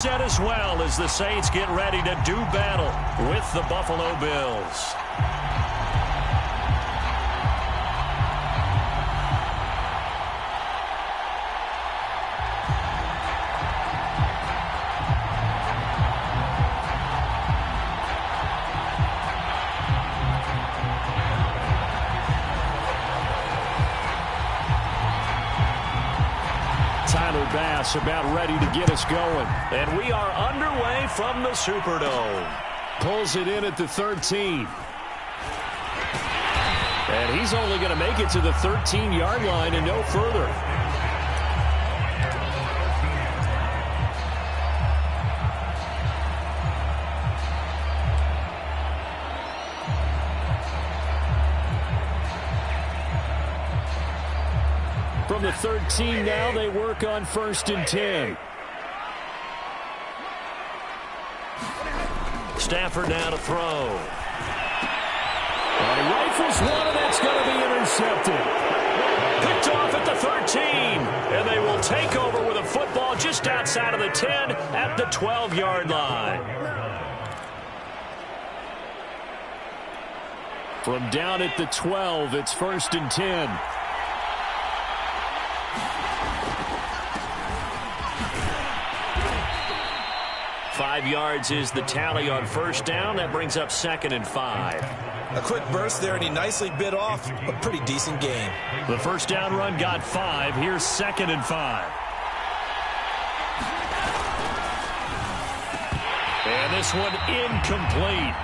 Set as well as the Saints get ready to do battle with the Buffalo Bills. About ready to get us going. And we are underway from the Superdome. Pulls it in at the 13. And he's only going to make it to the 13-yard line and no further. From the 13 now, they work on 1st and 10. Stafford now to throw. And he rifles one, and that's going to be intercepted. Picked off at the 13. And they will take over with a football just outside of the 10 at the 12-yard line. From down at the 12, it's 1st and 10. 5 yards is the tally on 1st down. That brings up 2nd and 5. A quick burst there, and he nicely bit off a pretty decent game. The 1st down run got 5. Here's 2nd and 5. And this one incomplete.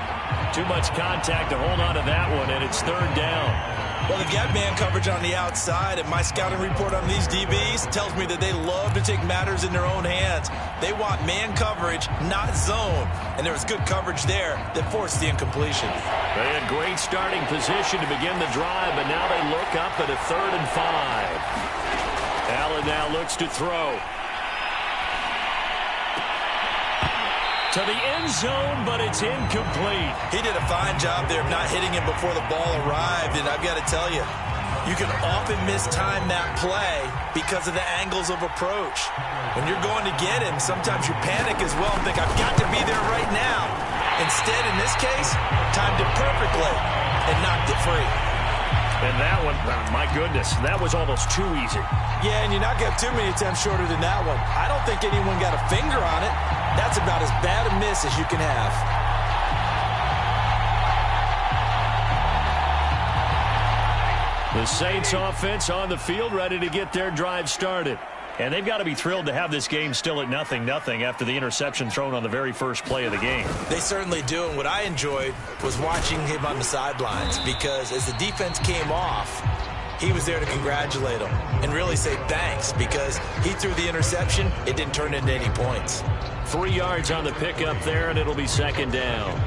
Too much contact to hold on to that one, and it's 3rd down. Well, they've got man coverage on the outside, and my scouting report on these DBs tells me that they love to take matters in their own hands. They want man coverage, not zone. And there was good coverage there that forced the incompletion. They had great starting position to begin the drive, but now they look up at a 3rd and 5. Allen now looks to throw. To the end zone, but it's incomplete. He did a fine job there of not hitting him before the ball arrived, and I've got to tell you, you can often mistime that play because of the angles of approach. When you're going to get him, sometimes you panic as well and think, I've got to be there right now. Instead, in this case, timed it perfectly and knocked it free. And that one, my goodness, that was almost too easy. Yeah, and you're not getting too many attempts shorter than that one. I don't think anyone got a finger on it. That's about as bad a miss as you can have. The Saints offense on the field ready to get their drive started. And they've got to be thrilled to have this game still at 0-0 after the interception thrown on the very first play of the game. They certainly do, and what I enjoyed was watching him on the sidelines because as the defense came off, he was there to congratulate them and really say thanks because he threw the interception. It didn't turn into any points. 3 yards on the pickup there, and it'll be 2nd down.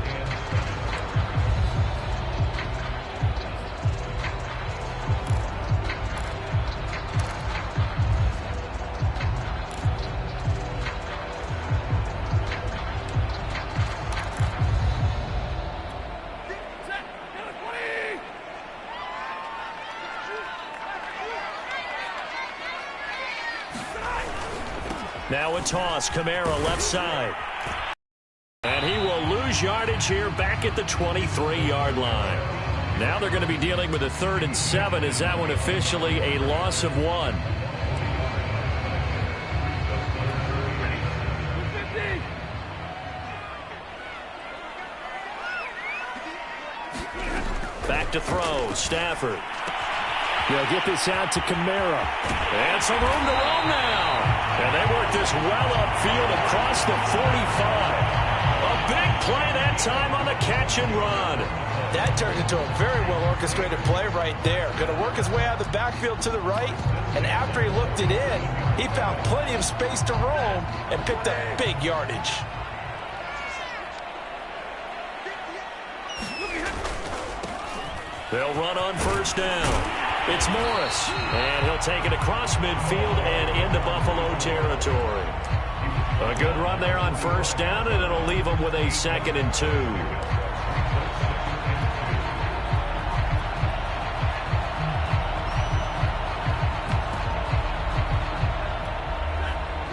Now a toss, Kamara left side. And he will lose yardage here back at the 23-yard line. Now they're going to be dealing with a 3rd and 7 as that one officially a loss of 1. Back to throw, Stafford. They'll get this out to Kamara. And some room to roam now. And they work this well upfield across the 45. A big play that time on the catch and run. That turned into a very well-orchestrated play right there. Going to work his way out of the backfield to the right. And after he looked it in, he found plenty of space to roam and picked up big yardage. They'll run on 1st down. It's Morris, and he'll take it across midfield and into Buffalo territory. A good run there on 1st down, and it'll leave them with a 2nd and 2.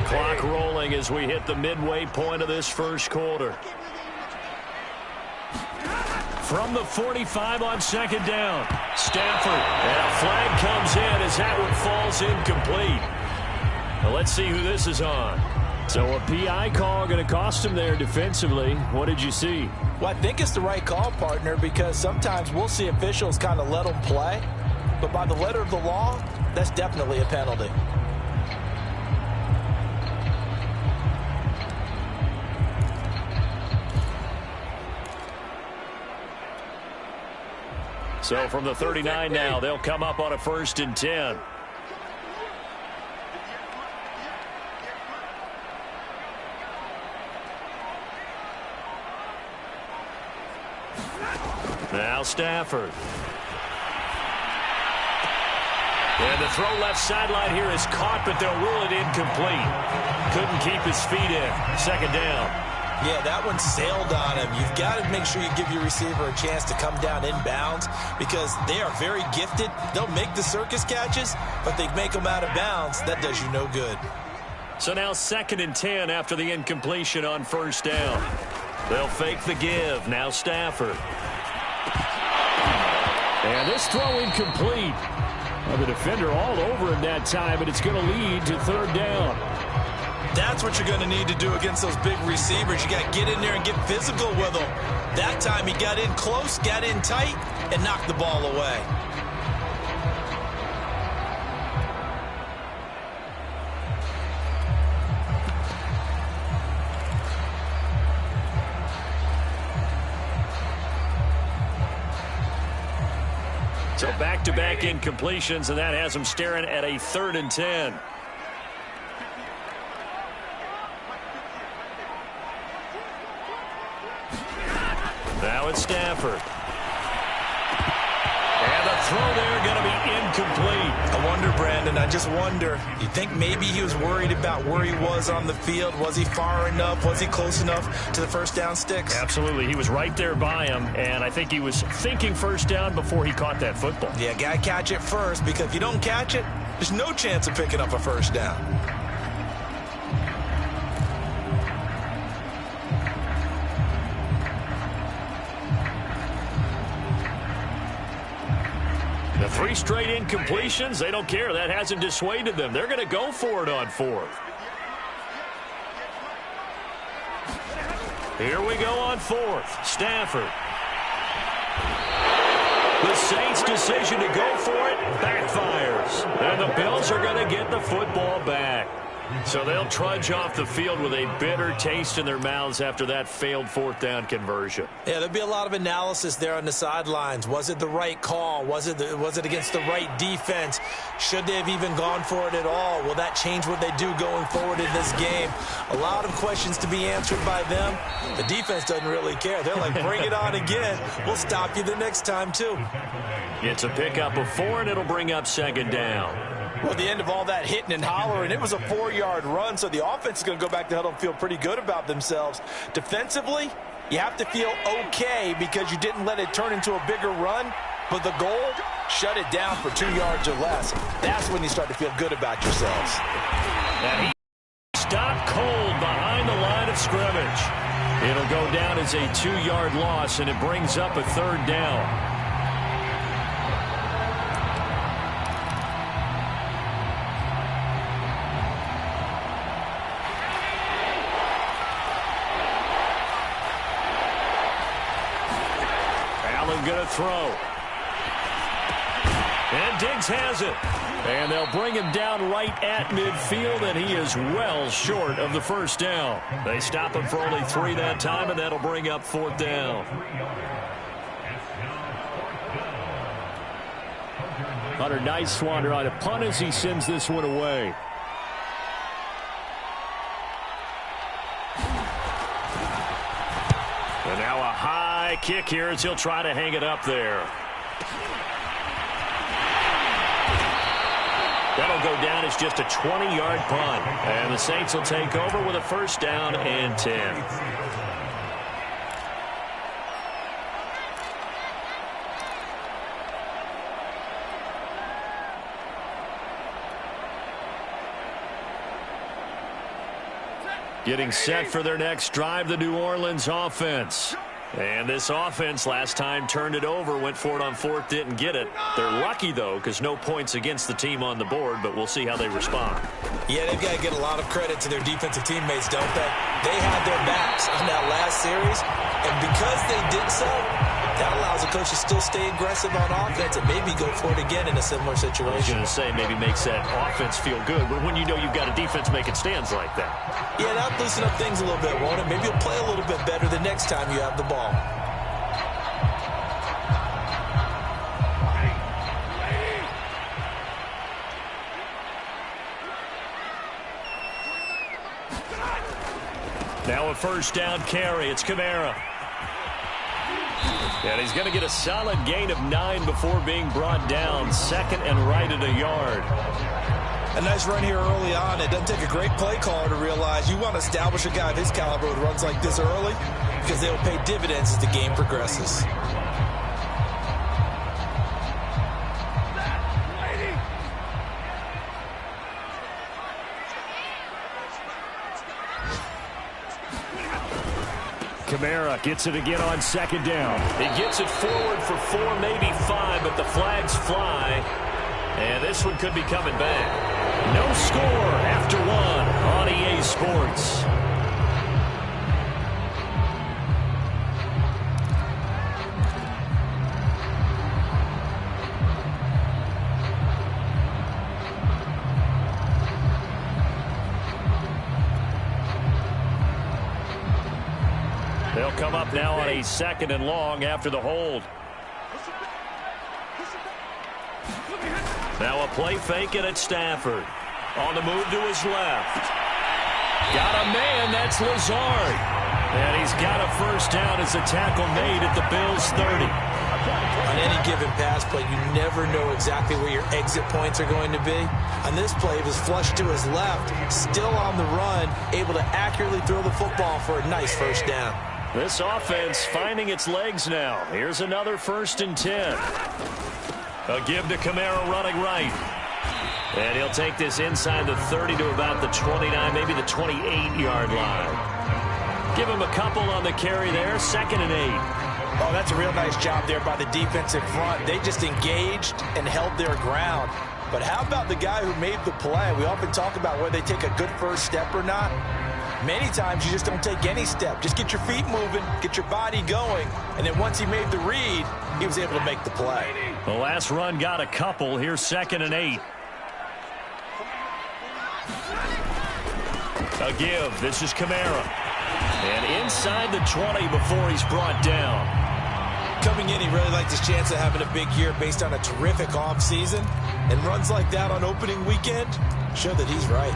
Clock rolling as we hit the midway point of this first quarter. From the 45 on second down, Stafford. And a flag comes in as that one falls incomplete. Well, let's see who this is on. So a PI call going to cost him there defensively. What did you see? Well, I think it's the right call, partner, because sometimes we'll see officials kind of let them play. But by the letter of the law, that's definitely a penalty. So from the 39 now, they'll come up on a 1st and 10. Now Stafford. And the throw left sideline here is caught, but they'll rule it incomplete. Couldn't keep his feet in. Second down. Yeah, that one sailed on him. You've got to make sure you give your receiver a chance to come down inbounds because they are very gifted. They'll make the circus catches, but they make them out of bounds. That does you no good. So now 2nd and 10 after the incompletion on 1st down. They'll fake the give. Now Stafford. And this throw incomplete. Well, the defender all over him that time, but it's going to lead to 3rd down. That's what you're going to need to do against those big receivers. You got to get in there and get physical with them. That time he got in close, got in tight, and knocked the ball away. So back-to-back incompletions, and that has him staring at a 3rd and 10. Now it's Stafford. And the throw there going to be incomplete. I wonder, Brandon, I just wonder. You think maybe he was worried about where he was on the field? Was he far enough? Was he close enough to the first down sticks? Absolutely. He was right there by him, and I think he was thinking 1st down before he caught that football. Yeah, got to catch it first, because if you don't catch it, there's no chance of picking up a 1st down. The 3 straight incompletions, they don't care. That hasn't dissuaded them. They're going to go for it on 4th. Here we go on 4th. Stafford. The Saints' decision to go for it backfires. And the Bills are going to get the football back. So they'll trudge off the field with a bitter taste in their mouths after that failed 4th down conversion. Yeah, there'll be a lot of analysis there on the sidelines. Was it the right call? Was it against the right defense? Should they have even gone for it at all? Will that change what they do going forward in this game? A lot of questions to be answered by them. The defense doesn't really care. They're like, bring it on again. We'll stop you the next time, too. It's a pickup of 4, and it'll bring up 2nd down. Well, at the end of all that hitting and hollering, it was a 4-yard run, so the offense is going to go back to huddle and feel pretty good about themselves. Defensively, you have to feel okay because you didn't let it turn into a bigger run, but the goal, shut it down for 2 yards or less. That's when you start to feel good about yourselves. And he stopped cold behind the line of scrimmage. It'll go down as a 2-yard loss, and it brings up a 3rd down. Going to throw. And Diggs has it. And they'll bring him down right at midfield, and he is well short of the 1st down. They stop him for only 3 that time, and that'll bring up 4th down. Hunter Nicewander on a punt as he sends this one away. And now a high kick here as he'll try to hang it up there. That'll go down as just a 20-yard punt. And the Saints will take over with a 1st down and 10. Getting set for their next drive, the New Orleans offense. And this offense last time turned it over, went for it on fourth, didn't get it. They're lucky, though, because no points against the team on the board, but we'll see how they respond. Yeah, they've got to get a lot of credit to their defensive teammates, don't they? They had their backs on that last series, and because they did so, that allows the coach to still stay aggressive on offense and maybe go for it again in a similar situation. I was going to say maybe makes that offense feel good, but when you know you've got a defense making stands like that. Yeah, that'll loosen up things a little bit, won't it? Maybe you'll play a little bit better the next time you have the ball. Now a first down carry. It's Kamara. And he's going to get a solid gain of 9 before being brought down. Second and right at a yard. A nice run here early on. It doesn't take a great play caller to realize you want to establish a guy of his caliber with runs like this early because they will pay dividends as the game progresses. Kamara gets it again on second down. He gets it forward for 4, maybe 5, but the flags fly. And this one could be coming back. No score after 1 on EA Sports. They'll come up now on a 2nd and long after the hold. Now a play fake it at Stafford. On the move to his left. Got a man, that's Lazard. And he's got a first down as a tackle made at the Bills' 30. On any given pass play, you never know exactly where your exit points are going to be. On this play, it was flushed to his left, still on the run, able to accurately throw the football for a nice first down. This offense finding its legs now. Here's another 1st and 10. A give to Kamara running right. And he'll take this inside the 30 to about the 29, maybe the 28-yard line. Give him a couple on the carry there. 2nd and 8. Oh, that's a real nice job there by the defensive front. They just engaged and held their ground. But how about the guy who made the play? We often talk about whether they take a good first step or not. Many times you just don't take any step. Just get your feet moving, get your body going, and then once he made the read, he was able to make the play. The last run got a couple. Here's 2nd and 8. A give. This is Kamara. And inside the 20 before he's brought down. Coming in, he really liked his chance of having a big year based on a terrific offseason. And runs like that on opening weekend show that he's right.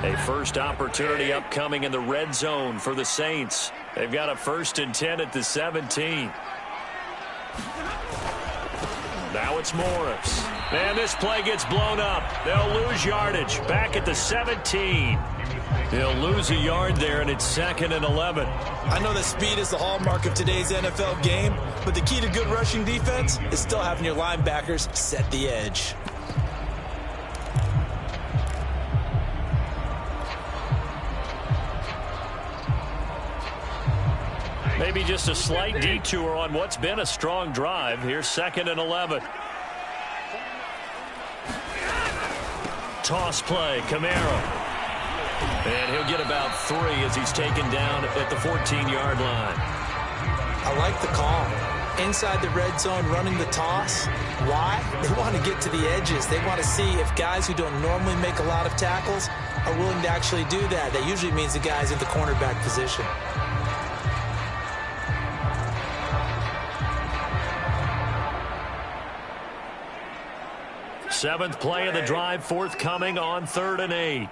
A first opportunity upcoming in the red zone for the Saints. They've got a 1st and 10 at the 17. Now it's Morris. And this play gets blown up. They'll lose yardage. Back at the 17. They'll lose a yard there, and it's 2nd and 11. I know that speed is the hallmark of today's NFL game, but the key to good rushing defense is still having your linebackers set the edge. Maybe just a slight detour on what's been a strong drive. Here's 2nd and 11. Toss play, Kamara. And he'll get about 3 as he's taken down at the 14-yard line. I like the call. Inside the red zone, running the toss. Why? They want to get to the edges. They want to see if guys who don't normally make a lot of tackles are willing to actually do that. That usually means the guy's in the cornerback position. Seventh play of the drive, forthcoming on 3rd and 8.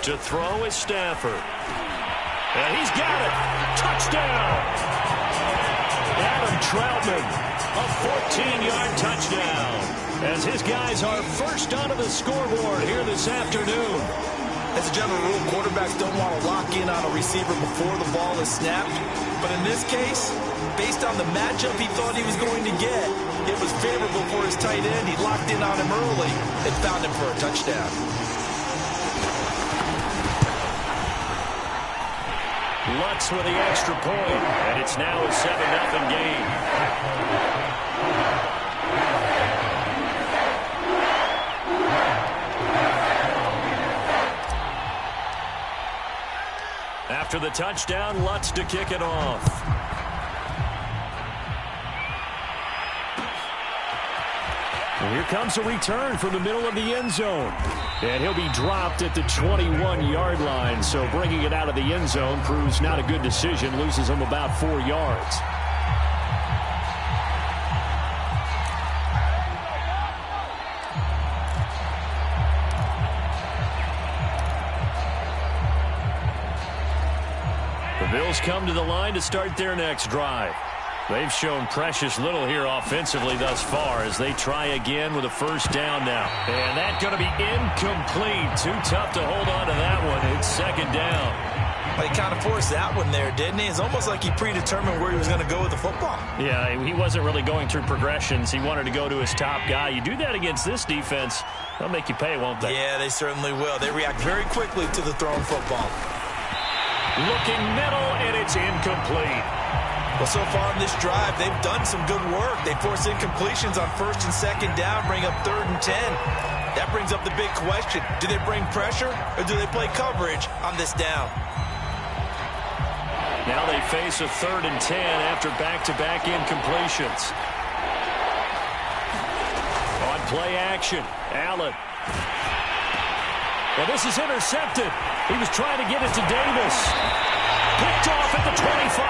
To throw is Stafford. And he's got it. Touchdown. Adam Troutman, a 14-yard touchdown. As his guys are first onto the scoreboard here this afternoon. As a general rule, quarterbacks don't want to lock in on a receiver before the ball is snapped. But in this case, based on the matchup he thought he was going to get, it was favorable for his tight end. He locked in on him early and found him for a touchdown. Lutz with the extra point, and it's now a 7-0 game. After the touchdown, Lutz to kick it off. And here comes a return from the middle of the end zone. And he'll be dropped at the 21-yard line. So bringing it out of the end zone proves not a good decision. Loses him about 4 yards. The Bills come to the line to start their next drive. They've shown precious little here offensively thus far as they try again with a first down now. And that's going to be incomplete. Too tough to hold on to that one. It's second down. Well, he kind of forced that one there, didn't he? It's almost like he predetermined where he was going to go with the football. Yeah, he wasn't really going through progressions. He wanted to go to his top guy. You do that against this defense, they'll make you pay, won't they? Yeah, they certainly will. They react very quickly to the thrown football. Looking middle, and it's incomplete. Well, so far in this drive, they've done some good work. They force incompletions on first and second down, bring up 3rd and 10. That brings up the big question. Do they bring pressure, or do they play coverage on this down? Now they face a 3rd and 10 after back-to-back incompletions. On play action, Allen. Well, this is intercepted. He was trying to get it to Davis. Picked off at the 25.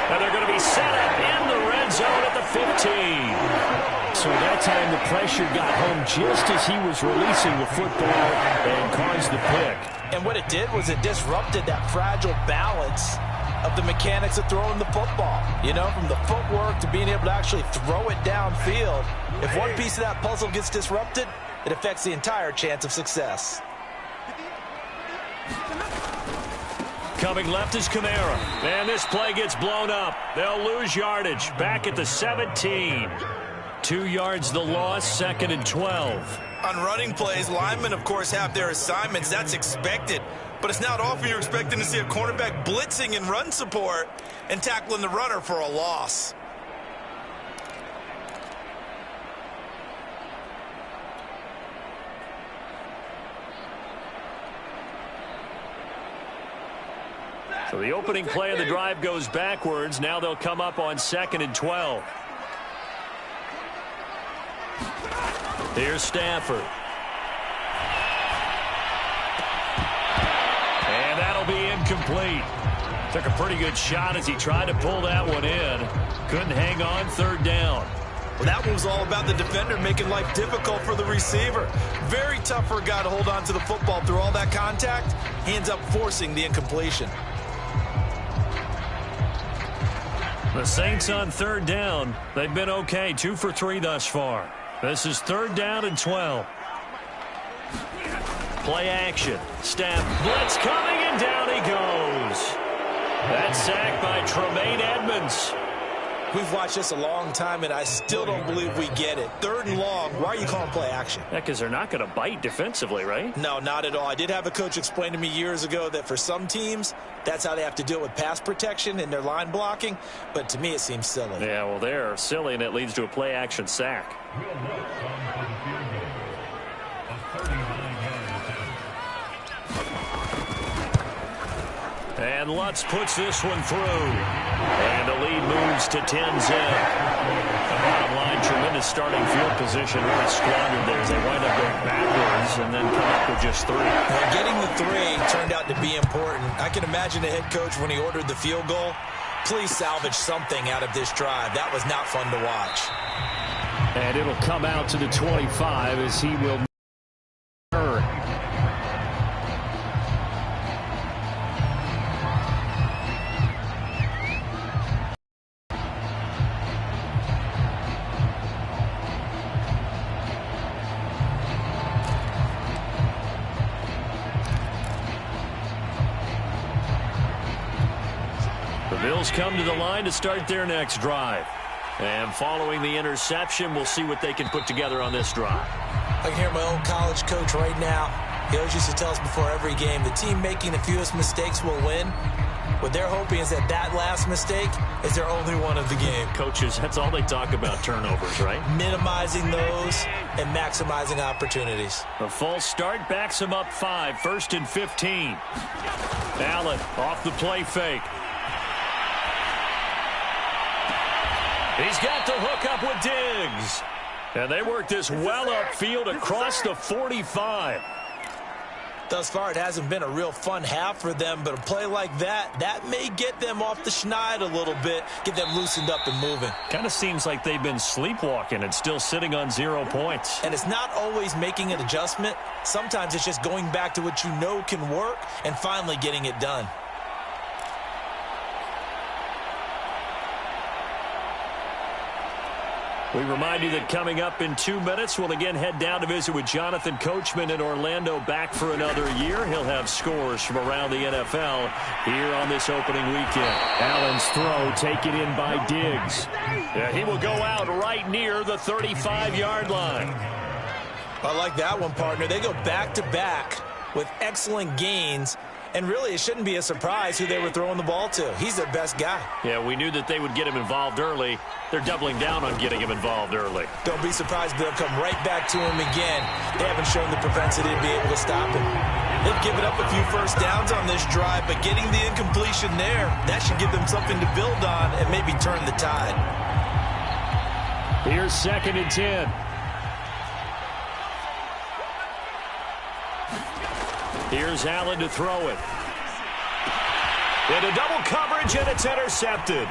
And they're going to be set up in the red zone at the 15. So that time the pressure got home just as he was releasing the football and caused the pick. And what it did was it disrupted that fragile balance of the mechanics of throwing the football. You know, from the footwork to being able to actually throw it downfield. If one piece of that puzzle gets disrupted, it affects the entire chance of success. Coming left is Kamara. And this play gets blown up. They'll lose yardage. Back at the 17. 2 yards the loss, 2nd and 12. On running plays, linemen, of course, have their assignments. That's expected. But it's not often you're expecting to see a cornerback blitzing in run support and tackling the runner for a loss. So the opening play of the drive goes backwards. Now they'll come up on 2nd and 12. Here's Stafford. And that'll be incomplete. Took a pretty good shot as he tried to pull that one in. Couldn't hang on, 3rd down. Well, that one was all about the defender making life difficult for the receiver. Very tough for a guy to hold on to the football through all that contact. He ends up forcing the incompletion. The Saints on 3rd down. They've been okay, 2 for 3 thus far. This is 3rd down and 12. Play action. Snap. Blitz coming, and down he goes. That's sacked by Tremaine Edmonds. We've watched this a long time, and I still don't believe we get it. 3rd and long, why are you calling play action? Yeah, because they're not going to bite defensively, right? No, not at all. I did have a coach explain to me years ago that for some teams, that's how they have to deal with pass protection and their line blocking. But to me, it seems silly. Yeah, well, they're silly, and it leads to a play action sack. And Lutz puts this one through. And the lead moves to 10-zip. The bottom line, tremendous starting field position. Really squandered there as they wind up going backwards and then come up with just 3. Well, getting the 3 turned out to be important. I can imagine the head coach when he ordered the field goal. Please salvage something out of this drive. That was not fun to watch. And it'll come out to the 25 as he will earn. The Bills come to the line to start their next drive. And following the interception, we'll see what they can put together on this drive. I can hear my old college coach right now. He always used to tell us before every game, the team making the fewest mistakes will win. What they're hoping is that last mistake is their only one of the game. Coaches, that's all they talk about, turnovers, right? Minimizing those and maximizing opportunities. A false start backs him up 5, 1st and 15. Allen off the play fake. He's got the hook up with Diggs. And they work this well upfield across the 45. Thus far, it hasn't been a real fun half for them, but a play like that may get them off the schneid a little bit, get them loosened up and moving. Kind of seems like they've been sleepwalking and still sitting on 0 points. And it's not always making an adjustment. Sometimes it's just going back to what you know can work and finally getting it done. We remind you that coming up in 2 minutes, we'll again head down to visit with Jonathan Coachman in Orlando, back for another year. He'll have scores from around the NFL here on this opening weekend. Allen's throw taken in by Diggs. Yeah, he will go out right near the 35-yard line. I like that one, partner. They go back-to-back with excellent gains. And really, it shouldn't be a surprise who they were throwing the ball to. He's their best guy. Yeah, we knew that they would get him involved early. They're doubling down on getting him involved early. Don't be surprised they'll come right back to him again. They haven't shown the propensity to be able to stop him. They've given up a few first downs on this drive, but getting the incompletion there, that should give them something to build on and maybe turn the tide. Here's 2nd and 10. Here's Allen to throw it. Into double coverage, and it's intercepted.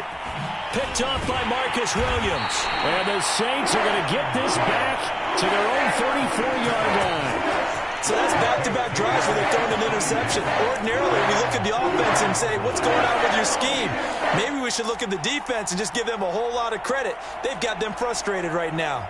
Picked off by Marcus Williams. And the Saints are going to get this back to their own 34-yard line. So that's back-to-back drives where they're throwing an interception. Ordinarily, we look at the offense and say, what's going on with your scheme? Maybe we should look at the defense and just give them a whole lot of credit. They've got them frustrated right now.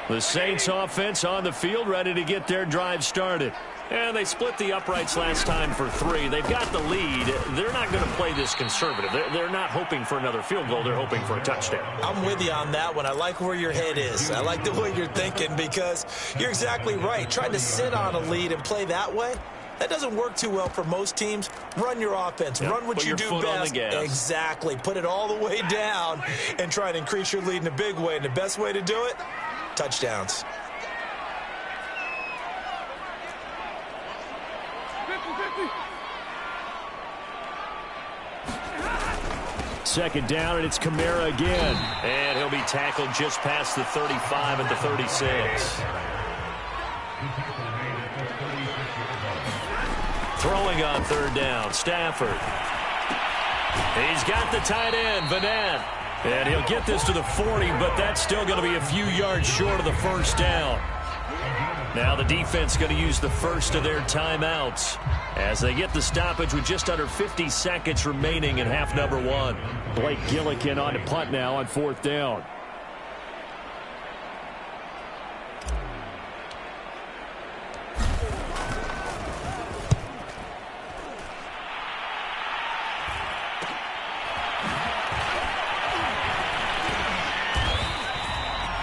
The Saints offense on the field, ready to get their drive started. And they split the uprights last time for 3. They've got the lead. They're not going to play this conservative. They're not hoping for another field goal. They're hoping for a touchdown. I'm with you on that one. I like where your head is. I like the way you're thinking because you're exactly right. Trying to sit on a lead and play that way, that doesn't work too well for most teams. Run your offense. Yep. Run what you do best. Exactly. Put it all the way down and try and increase your lead in a big way. And the best way to do it, touchdowns. Second down, and it's Kamara again. And he'll be tackled just past the 35 at the 36. Throwing on 3rd down, Stafford. He's got the tight end, Vanette. And he'll get this to the 40, but that's still going to be a few yards short of the first down. Now the defense going to use the first of their timeouts as they get the stoppage with just under 50 seconds remaining in half number 1. Blake Gillikin on to punt now on 4th down.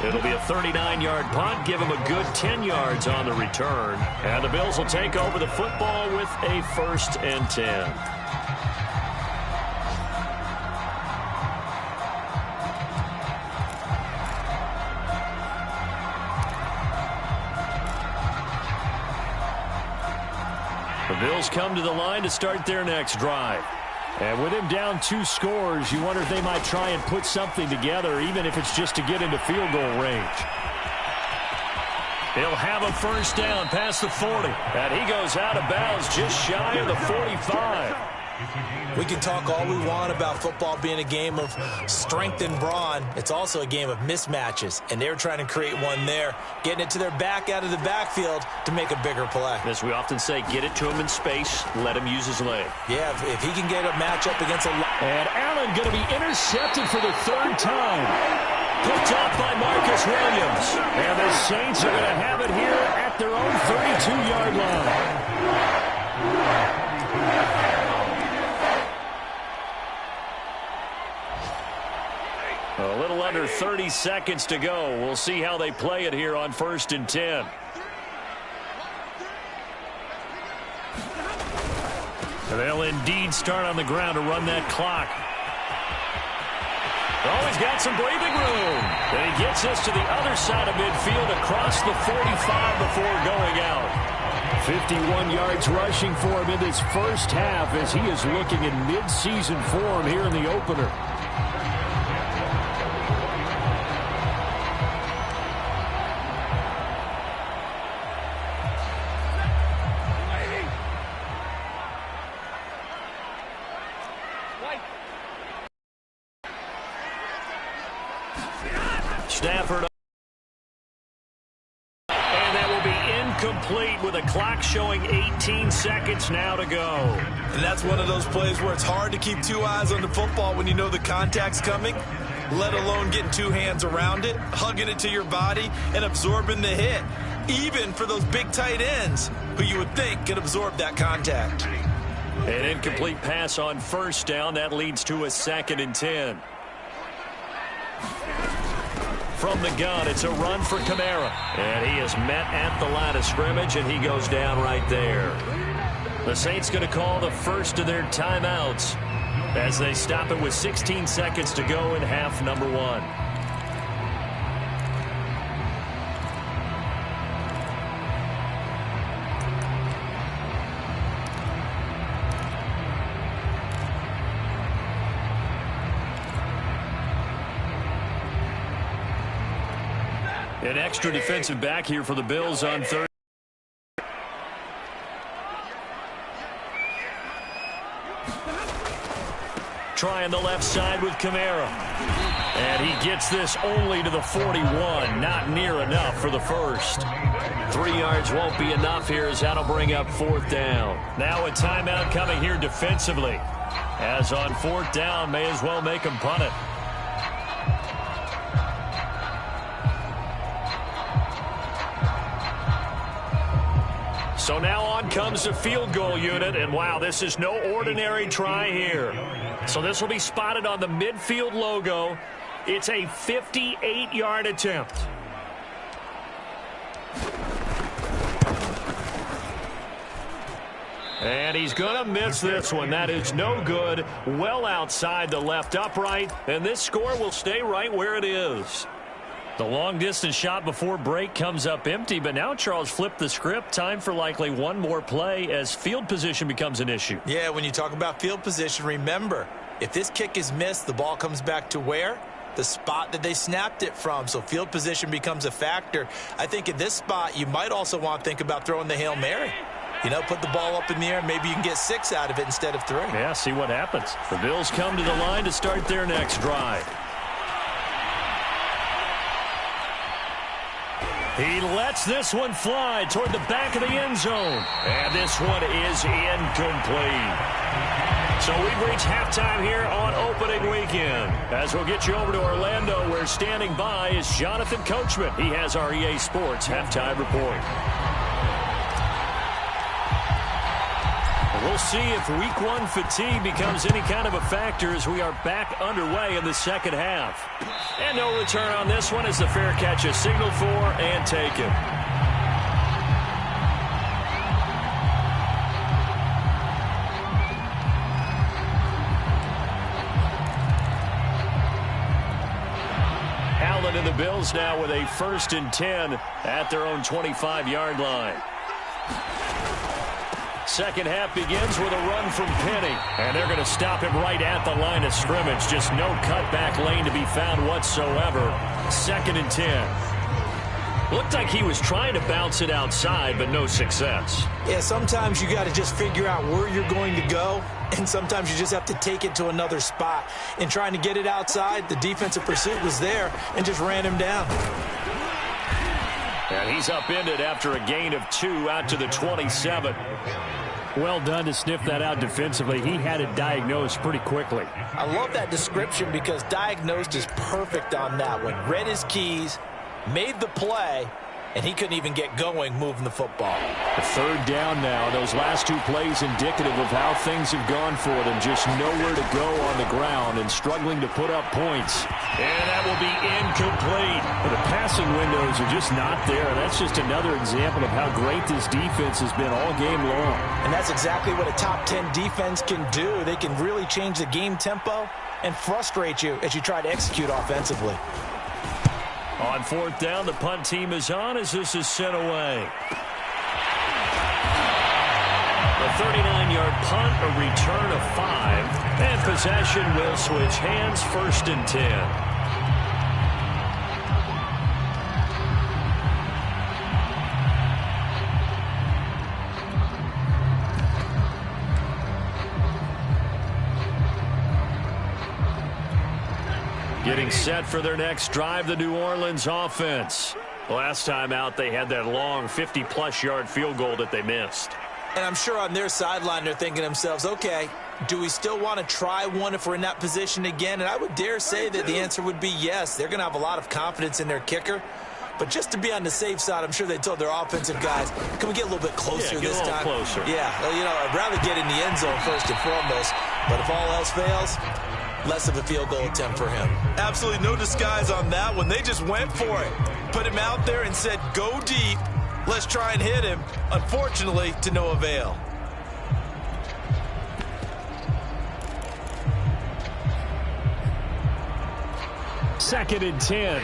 It'll be a 39-yard punt, give him a good 10 yards on the return. And the Bills will take over the football with a 1st and 10. The Bills come to the line to start their next drive. And with him down 2 scores, you wonder if they might try and put something together, even if it's just to get into field goal range. He'll have a first down past the 40. And he goes out of bounds just shy of the 45. We can talk all we want about football being a game of strength and brawn. It's also a game of mismatches, and they're trying to create one there, getting it to their back out of the backfield to make a bigger play. As we often say, get it to him in space, let him use his leg. Yeah, if he can get a matchup against a... And Allen going to be intercepted for the 3rd time. Picked off by Marcus Williams. And the Saints are going to have it here at their own 32-yard line. under 30 seconds to go. We'll see how they play it here on 1st and 10. They'll indeed start on the ground to run that clock. Oh, he's got some breathing room. And he gets this to the other side of midfield across the 45 before going out. 51 yards rushing for him in this first half as he is looking in mid-season form here in the opener. Stafford. And that will be incomplete with a clock showing 18 seconds now to go. And that's one of those plays where it's hard to keep two eyes on the football when you know the contact's coming, let alone getting two hands around it, hugging it to your body, and absorbing the hit, even for those big tight ends who you would think could absorb that contact. An incomplete pass on 1st down. That leads to a 2nd and 10. From the gun, it's a run for Kamara. And he is met at the line of scrimmage, and he goes down right there. The Saints going to call the first of their timeouts as they stop it with 16 seconds to go in half number 1. An extra defensive back here for the Bills on 3rd. Trying the left side with Kamara. And he gets this only to the 41. Not near enough for the first. 3 yards won't be enough here as that'll bring up 4th down. Now a timeout coming here defensively. As on 4th down, may as well make him punt it. So now on comes the field goal unit, and wow, this is no ordinary try here. So this will be spotted on the midfield logo. It's a 58-yard attempt. And he's going to miss this one. That is no good. Well outside the left upright, and this score will stay right where it is. The long-distance shot before break comes up empty, but now Charles flipped the script. Time for likely one more play as field position becomes an issue. Yeah, when you talk about field position, remember, if this kick is missed, the ball comes back to where? The spot that they snapped it from. So field position becomes a factor. I think in this spot, you might also want to think about throwing the Hail Mary. You know, put the ball up in the air. Maybe you can get 6 out of it instead of 3. Yeah, see what happens. The Bills come to the line to start their next drive. He lets this one fly toward the back of the end zone. And this one is incomplete. So we've reached halftime here on opening weekend. As we'll get you over to Orlando, where standing by is Jonathan Coachman. He has our EA Sports halftime report. We'll see if week 1 fatigue becomes any kind of a factor as we are back underway in the second half. And no return on this one as the fair catch is signaled for and taken. Allen and the Bills now with a 1st and 10 at their own 25-yard line. Second half begins with a run from Penny. And they're going to stop him right at the line of scrimmage. Just no cutback lane to be found whatsoever. 2nd and 10. Looked like he was trying to bounce it outside, but no success. Yeah, sometimes you got to just figure out where you're going to go, and sometimes you just have to take it to another spot. In trying to get it outside, the defensive pursuit was there and just ran him down. And he's upended after a gain of 2 out to the 27. Well done to sniff that out defensively. He had it diagnosed pretty quickly. I love that description because diagnosed is perfect on that one. Read his keys, made the play, and he couldn't even get going moving the football. A third down now. Those last two plays indicative of how things have gone for them. Just nowhere to go on the ground and struggling to put up points. And that will be incomplete. The passing windows are just not there. That's just another example of how great this defense has been all game long. And that's exactly what a top 10 defense can do. They can really change the game tempo and frustrate you as you try to execute offensively. On fourth down, the punt team is on as this is sent away. A 39-yard punt, a return of 5, and possession will switch hands, 1st and 10. Getting set for their next drive, the New Orleans offense. Last time out, they had that long 50-plus yard field goal that they missed. And I'm sure on their sideline they're thinking to themselves, okay, do we still want to try one if we're in that position again? And I would dare say that the answer would be yes. They're going to have a lot of confidence in their kicker. But just to be on the safe side, I'm sure they told their offensive guys, can we get a little bit closer this time? Closer. Yeah, well, you know, I'd rather get in the end zone first and foremost. But if all else fails, less of a field goal attempt for him. Absolutely no disguise on that one. They just went for it. Put him out there and said, go deep. Let's try and hit him. Unfortunately, to no avail. Second and 10.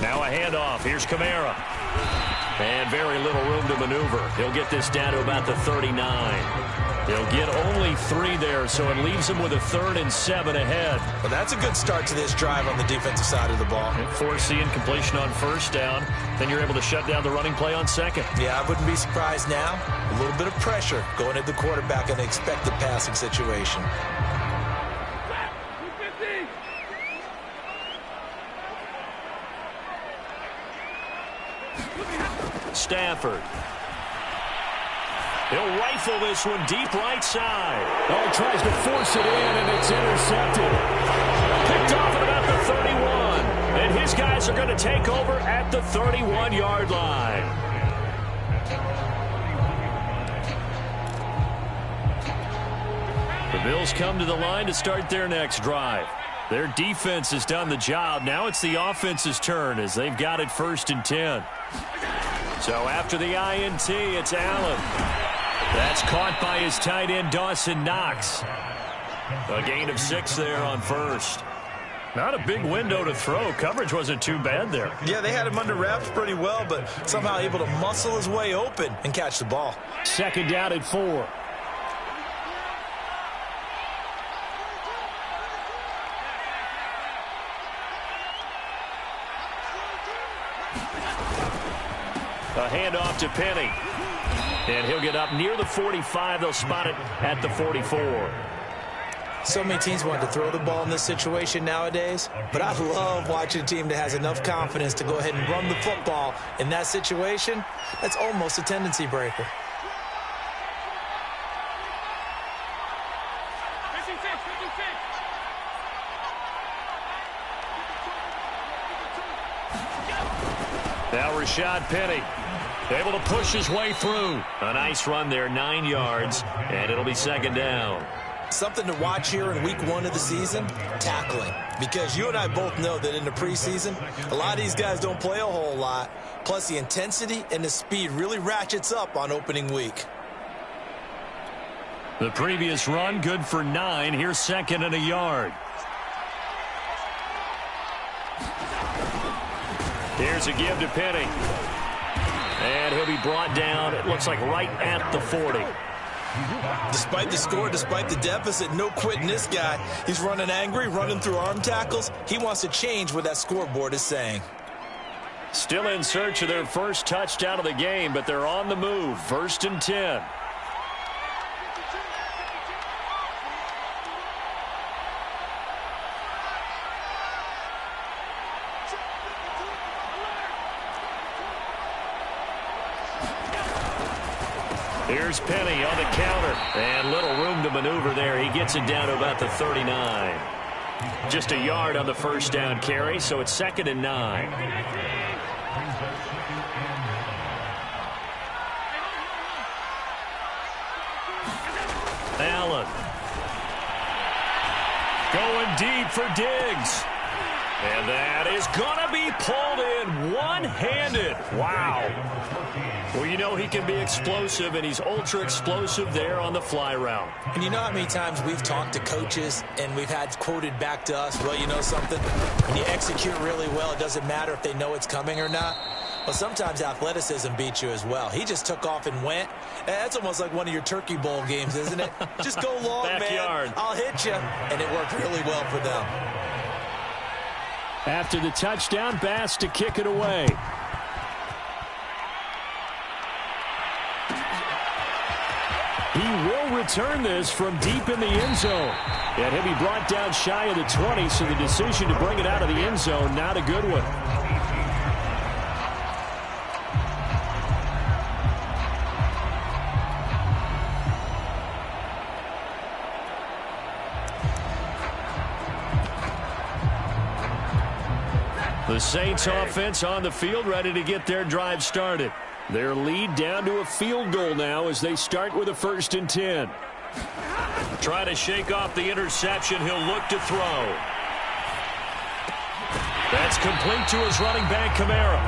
Now a handoff. Here's Kamara. And very little room to maneuver. He'll get this down to about the 39. He'll get only 3 there, so it leaves him with a 3rd and 7 ahead. Well, that's a good start to this drive on the defensive side of the ball. And force the incompletion on 1st down. Then you're able to shut down the running play on 2nd. Yeah, I wouldn't be surprised now. A little bit of pressure going at the quarterback in an expected passing situation. Stafford. He'll rifle this one deep right side. Oh, he tries to force it in, and it's intercepted. Picked off at about the 31. And his guys are going to take over at the 31-yard line. The Bills come to the line to start their next drive. Their defense has done the job. Now it's the offense's turn as they've got it 1st and 10. So after the INT, it's Allen. That's caught by his tight end, Dawson Knox. A gain of 6 there on 1st. Not a big window to throw. Coverage wasn't too bad there. Yeah, they had him under wraps pretty well, but somehow able to muscle his way open and catch the ball. 2nd down at 4. A handoff to Penny. And he'll get up near the 45. They'll spot it at the 44. So many teams want to throw the ball in this situation nowadays, but I love watching a team that has enough confidence to go ahead and run the football in that situation. That's almost a tendency breaker. Now Rashad Penny able to push his way through. A nice run there, 9 yards, and it'll be 2nd down. Something to watch here in week 1 of the season, tackling. Because you and I both know that in the preseason, a lot of these guys don't play a whole lot. Plus the intensity and the speed really ratchets up on opening week. The previous run, good for 9. Here's 2nd and a yard. Here's a give to Penny. And he'll be brought down, it looks like right at the 40. Despite the score, despite the deficit, no quitting this guy. He's running angry, running through arm tackles. He wants to change what that scoreboard is saying. Still in search of their first touchdown of the game, but they're on the move. 1st and 10. Here's Penny on the counter. And little room to maneuver there. He gets it down to about the 39. Just a yard on the first down carry, so it's 2nd and 9. Allen. Going deep for Diggs. And that is going to be pulled in one-handed. Wow. Well, you know he can be explosive, and he's ultra-explosive there on the fly route. And you know how many times we've talked to coaches and we've had quoted back to us, well, you know something? When you execute really well, it doesn't matter if they know it's coming or not. Well, sometimes athleticism beats you as well. He just took off and went. That's almost like one of your Turkey Bowl games, isn't it? Just go long, Backyard. man. I'll hit you. And it worked really well for them. After the touchdown, Bass to kick it away. He will return this from deep in the end zone. And he'll be brought down shy of the 20, so the decision to bring it out of the end zone, not a good one. The Saints offense on the field, ready to get their drive started. Their lead down to a field goal now as they start with a 1st and 10. Try to shake off the interception. He'll look to throw. That's complete to his running back, Kamara.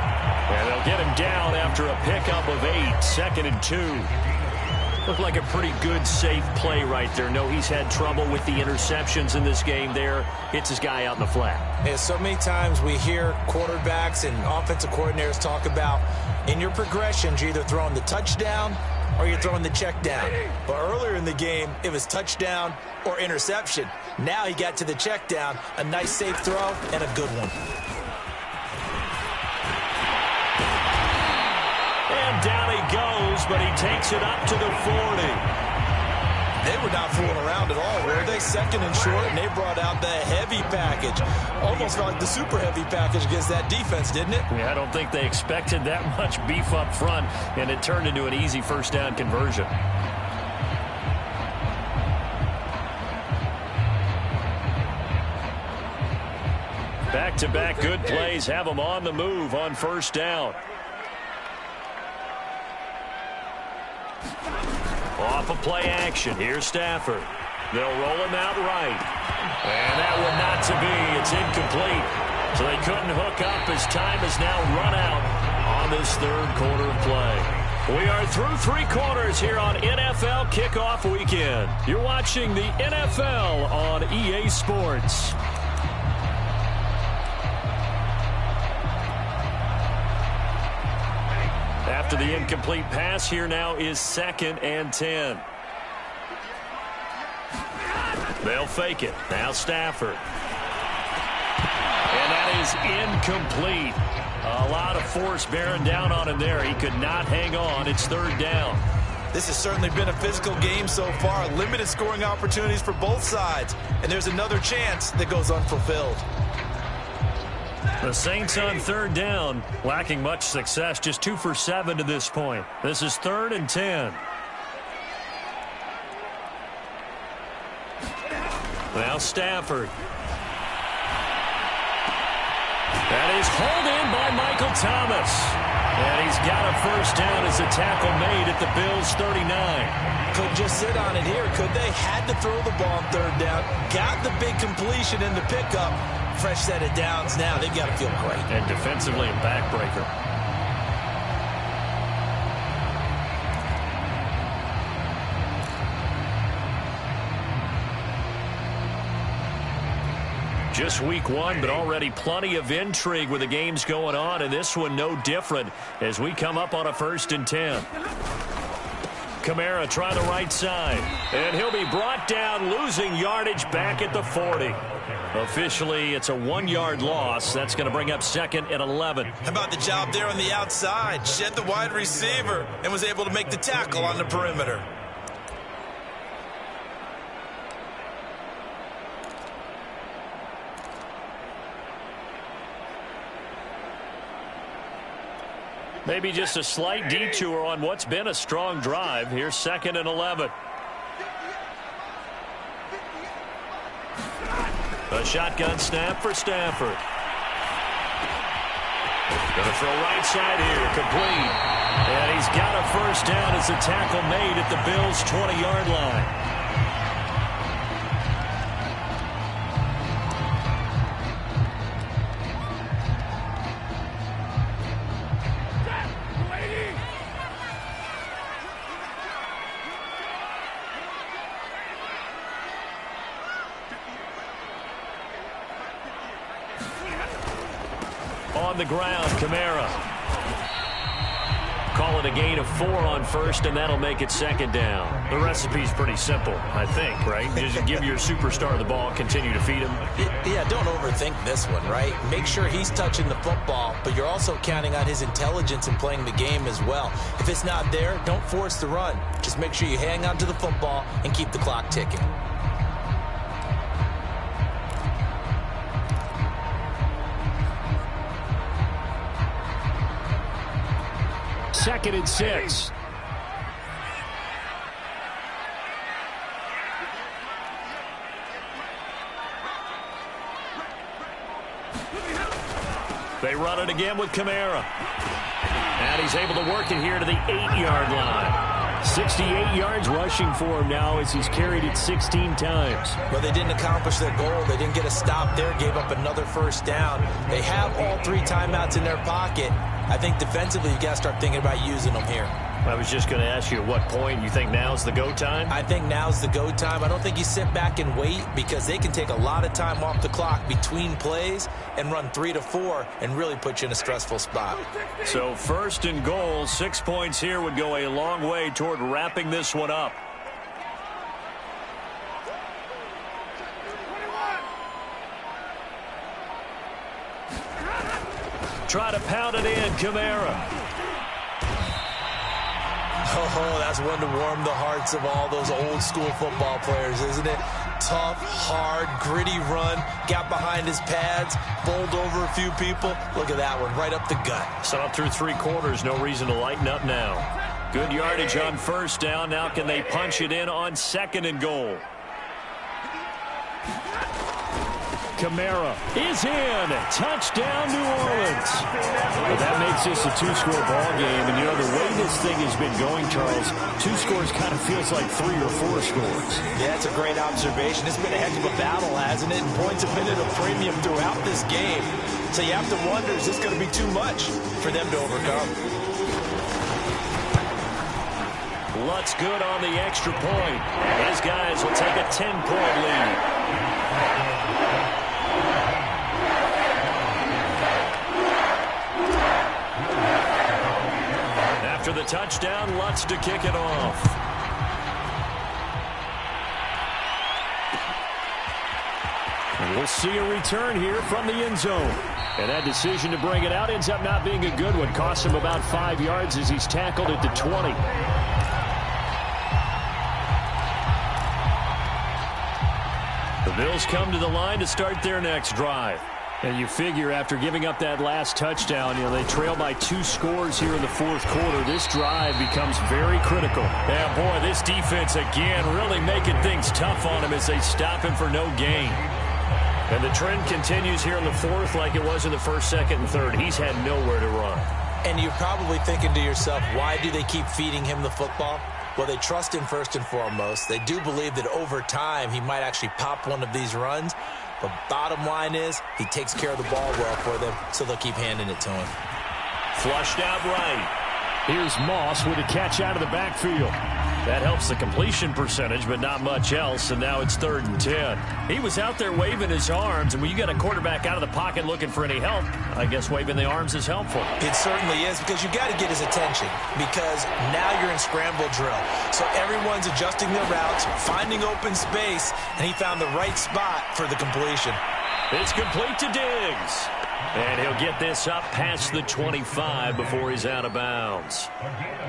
And they'll get him down after a pickup of 8, 2nd and 2. Looked like a pretty good, safe play right there. No, he's had trouble with the interceptions in this game there. Hits his guy out in the flat. Yeah, so many times we hear quarterbacks and offensive coordinators talk about in your progressions, you're either throwing the touchdown or you're throwing the check down. But earlier in the game, it was touchdown or interception. Now he got to the check down, a nice safe throw, and a good one. And down he goes, but he takes it up to the 40. They were not fooling around at all, were they? 2nd and short, and they brought out the heavy package. Almost felt like the super heavy package against that defense, didn't it? Yeah, I don't think they expected that much beef up front, and it turned into an easy first down conversion. Back-to-back good plays have them on the move on first down. Off of play action. Here's Stafford. They'll roll him out right. And that one not to be. It's incomplete. So they couldn't hook up as time has now run out on this 3rd quarter of play. We are through 3 quarters here on NFL Kickoff Weekend. You're watching the NFL on EA Sports. After the incomplete pass, here now is 2nd and 10. They'll fake it. Now Stafford. And that is incomplete. A lot of force bearing down on him there. He could not hang on. It's 3rd down. This has certainly been a physical game so far. Limited scoring opportunities for both sides. And there's another chance that goes unfulfilled. The Saints on 3rd down, lacking much success, just 2 for 7 to this point. This is 3rd and 10. Now Stafford. That is hauled in by Michael Thomas. And he's got a first down as a tackle made at the Bills' 39. Couldn't just sit on it here, could they? Had to throw the ball on 3rd down. Got the big completion in the pickup. Fresh set of downs now. They've got to feel great. And defensively a backbreaker. Just week 1, but already plenty of intrigue with the games going on, and this one no different as we come up on a 1st and 10. Kamara try the right side, and he'll be brought down, losing yardage back at the 40. Officially, it's a 1-yard loss. That's going to bring up 2nd and 11. How about the job there on the outside? Shed the wide receiver and was able to make the tackle on the perimeter. Maybe just a slight detour on what's been a strong drive. Here's 2nd and 11. A shotgun snap for Stafford. Going to throw right side here, complete. And he's got a first down as the tackle made at the Bills' 20-yard line. On the ground, Kamara. Call it a gain of 4 on first, and that'll make it 2nd down. The recipe's pretty simple, I think, right? Just give your superstar the ball, continue to feed him. Yeah, don't overthink this one, right? Make sure he's touching the football, but you're also counting on his intelligence in playing the game as well. If it's not there, don't force the run. Just make sure you hang on to the football and keep the clock ticking. Second and 6. They run it again with Kamara. And he's able to work it here to the 8-yard line. 68 yards rushing for him now as he's carried it 16 times. Well, they didn't accomplish their goal. They didn't get a stop there, gave up another first down. They have all 3 timeouts in their pocket. I think defensively you've got to start thinking about using them here. I was just going to ask you at what point you think now's the go time? I think now's the go time. I don't think you sit back and wait because they can take a lot of time off the clock between plays and run 3 to 4 and really put you in a stressful spot. So 1st and goal, 6 points here would go a long way toward wrapping this one up. Try to pound it in, Kamara. Oh, that's one to warm the hearts of all those old school football players, isn't it? Tough, hard, gritty run, got behind his pads, bowled over a few people. Look at that one, right up the gut. Saw it through 3 quarters, no reason to lighten up now. Good yardage on first down. Now can they punch it in on 2nd and goal? Kamara is in. Touchdown, New Orleans. Well, that makes this a 2-score ball game. And, you know, the way this thing has been going, Charles, 2 scores kind of feels like 3 or 4 scores. Yeah, that's a great observation. It's been a heck of a battle, hasn't it? And points have been at a premium throughout this game. So you have to wonder, is this going to be too much for them to overcome? Lutz good on the extra point. His guys will take a 10-point lead. After the touchdown, Lutz to kick it off. And we'll see a return here from the end zone. And that decision to bring it out ends up not being a good one. Costs him about 5 yards as he's tackled at the 20. The Bills come to the line to start their next drive. And you figure after giving up that last touchdown, you know, they trail by 2 scores here in the 4th quarter. This drive becomes very critical. Yeah, boy, this defense again really making things tough on him as they stop him for no gain. And the trend continues here in the 4th like it was in the 1st, 2nd, and 3rd. He's had nowhere to run. And you're probably thinking to yourself, why do they keep feeding him the football? Well, they trust him first and foremost. They do believe that over time he might actually pop one of these runs. But bottom line is, he takes care of the ball well for them, so they'll keep handing it to him. Flushed out right. Here's Moss with a catch out of the backfield. That helps the completion percentage, but not much else, and now it's 3rd and 10. He was out there waving his arms, and when you got a quarterback out of the pocket looking for any help, I guess waving the arms is helpful. It certainly is, because you got to get his attention, because now you're in scramble drill. So everyone's adjusting their routes, finding open space, and he found the right spot for the completion. It's complete to Diggs. And he'll get this up past the 25 before he's out of bounds.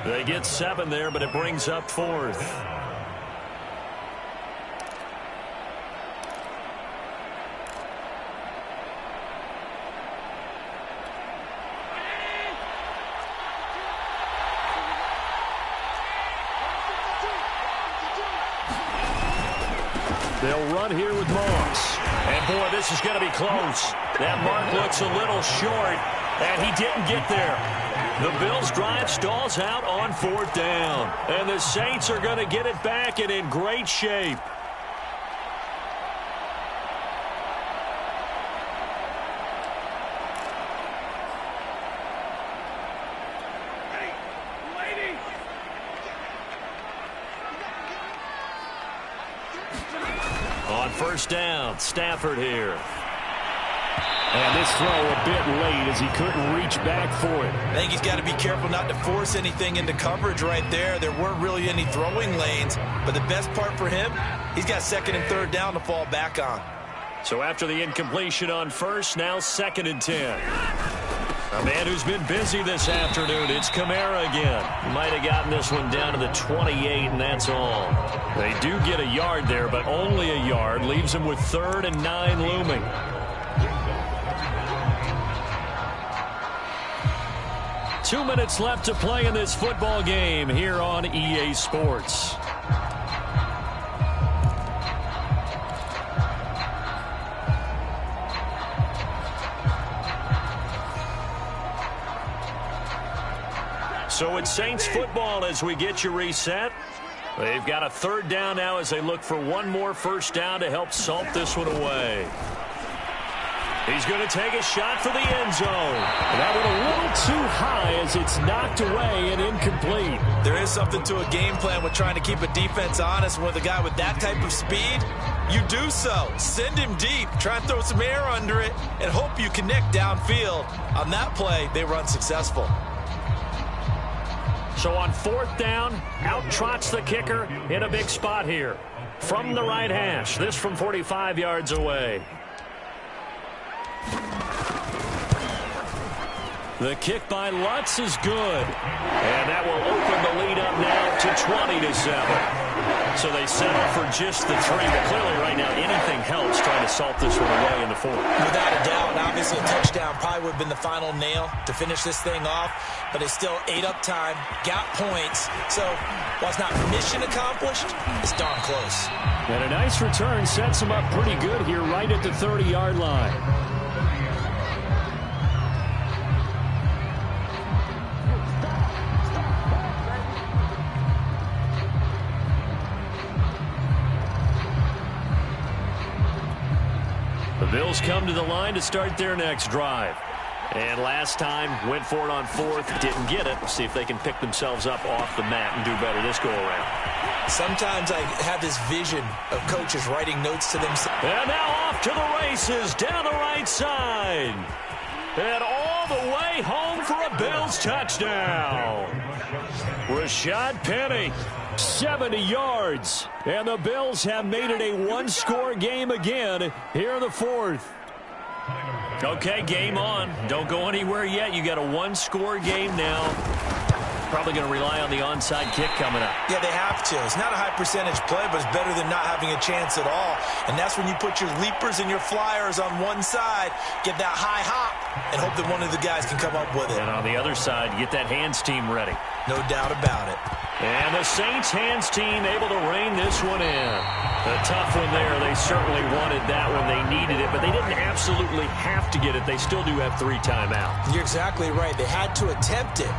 They get 7 there, but it brings up 4th. They'll run here with Moss. And, boy, this is going to be close. That mark looks a little short, and he didn't get there. The Bills' drive stalls out on 4th down. And the Saints are going to get it back and in great shape. On 1st down, Stafford here. And this throw a bit late as he couldn't reach back for it. I think he's got to be careful not to force anything into coverage right there. There weren't really any throwing lanes. But the best part for him, he's got 2nd and 3rd down to fall back on. So after the incompletion on 1st, now 2nd and 10. A man who's been busy this afternoon, it's Kamara again. Might have gotten this one down to the 28, and that's all. They do get a yard there, but only a yard. Leaves them with 3rd and 9 looming. Two minutes left to play in this football game here on EA Sports. So it's Saints football as we get you reset. They've got a 3rd down now as they look for one more 1st down to help salt this one away. He's going to take a shot for the end zone. And that went a little too high as it's knocked away and incomplete. There is something to a game plan with trying to keep a defense honest. With a guy with that type of speed, you do so. Send him deep. Try and throw some air under it and hope you connect downfield. On that play, they were unsuccessful. So on 4th down, out trots the kicker in a big spot here. From the right hash, this from 45 yards away. The kick by Lutz is good. And that will open the lead up now to 20-7. So they settle for just the 3. But clearly right now anything helps trying to salt this one away in the 4th. Without a doubt, obviously a touchdown probably would have been the final nail to finish this thing off. But they still ate up time, got points. So while it's not mission accomplished, it's darn close. And a nice return sets them up pretty good here right at the 30-yard line. The Bills come to the line to start their next drive. And last time, went for it on 4th, didn't get it. See if they can pick themselves up off the mat and do better this go-around. Sometimes I have this vision of coaches writing notes to themselves. And now off to the races down the right side. And all the way home for a Bills touchdown. Rashad Penny, 70 yards. And the Bills have made it a one-score game again here in the 4th. Okay, game on. Don't go anywhere yet. You got a one-score game now. Probably going to rely on the onside kick coming up. Yeah, they have to. It's not a high-percentage play, but it's better than not having a chance at all. And that's when you put your leapers and your flyers on one side, get that high hop, and hope that one of the guys can come up with it. And on the other side, get that hands team ready. No doubt about it. And the Saints hands team able to rein this one in. A tough one there. They certainly wanted that one. They needed it, but they didn't absolutely have to get it. They still do have 3 timeouts. You're exactly right. They had to attempt it.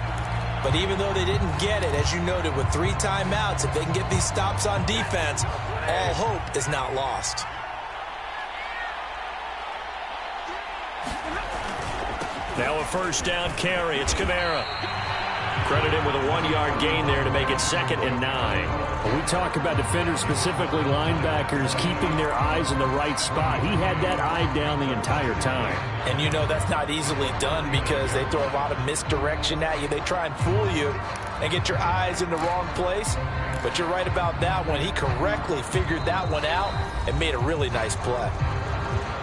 But even though they didn't get it, as you noted, with 3 timeouts, if they can get these stops on defense, all hope is not lost. Now a 1st down carry. It's Kamara. Credit him with a 1-yard gain there to make it 2nd and 9. When we talk about defenders, specifically linebackers, keeping their eyes in the right spot, he had that eye down the entire time. And you know that's not easily done because they throw a lot of misdirection at you. They try and fool you and get your eyes in the wrong place. But you're right about that one. He correctly figured that one out and made a really nice play.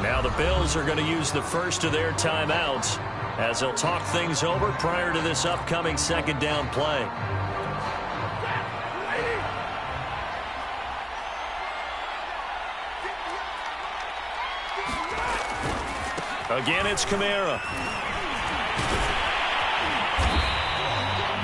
Now the Bills are going to use the first of their timeouts as they'll talk things over prior to this upcoming 2nd down play. Again, it's Kamara.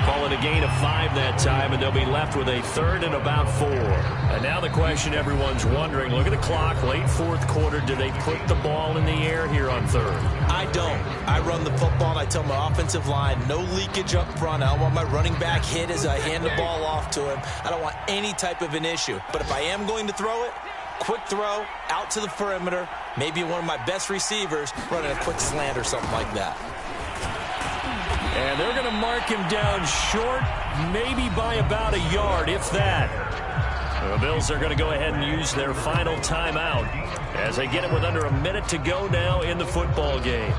Call and a gain of 5 that time, and they'll be left with a third and about 4. And now the question everyone's wondering, look at the clock, late fourth quarter, do they put the ball in the air here on third? I don't. I run the football, and I tell my offensive line, no leakage up front. I don't want my running back hit as I hand the ball off to him. I don't want any type of an issue. But if I am going to throw it, quick throw, out to the perimeter, maybe one of my best receivers running a quick slant or something like that. And they're going to mark him down short, maybe by about a yard, if that. The Bills are going to go ahead and use their final timeout as they get it with under a minute to go now in the football game.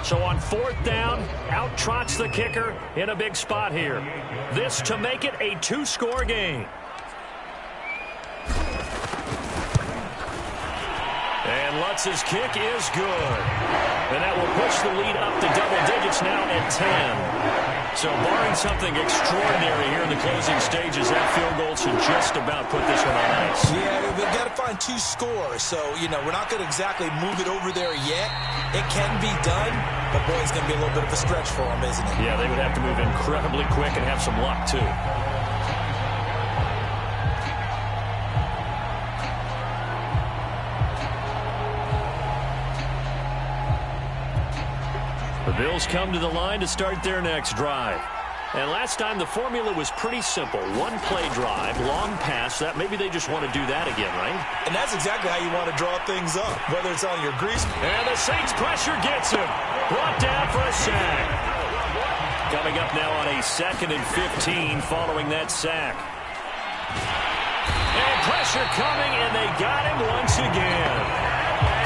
So on fourth down, out trots the kicker in a big spot here. This to make it a 2-score game. And Lutz's kick is good. And that will push the lead up to double digits now at 10. So barring something extraordinary here in the closing stages, that field goal should just about put this one on ice. Yeah, we've got to find 2 scores. So, we're not going to exactly move it over there yet. It can be done, but boy, it's going to be a little bit of a stretch for them, isn't it? Yeah, they would have to move incredibly quick and have some luck, too. The Bills come to the line to start their next drive. And last time the formula was pretty simple. One play drive, long pass. That maybe they just want to do that again, right? And that's exactly how you want to draw things up, whether it's on your grease. And the Saints pressure gets him. Brought down for a sack. Coming up now on a 2nd and 15 following that sack. And pressure coming, and they got him once again.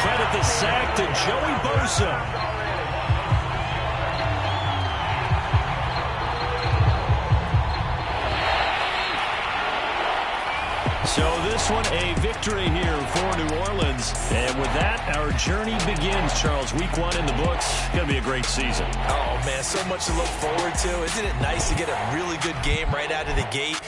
Credit the sack to Joey Bosa. So this one, a victory here for New Orleans. And with that, our journey begins, Charles. Week 1 in the books. Going to be a great season. Oh, man, so much to look forward to. Isn't it nice to get a really good game right out of the gate?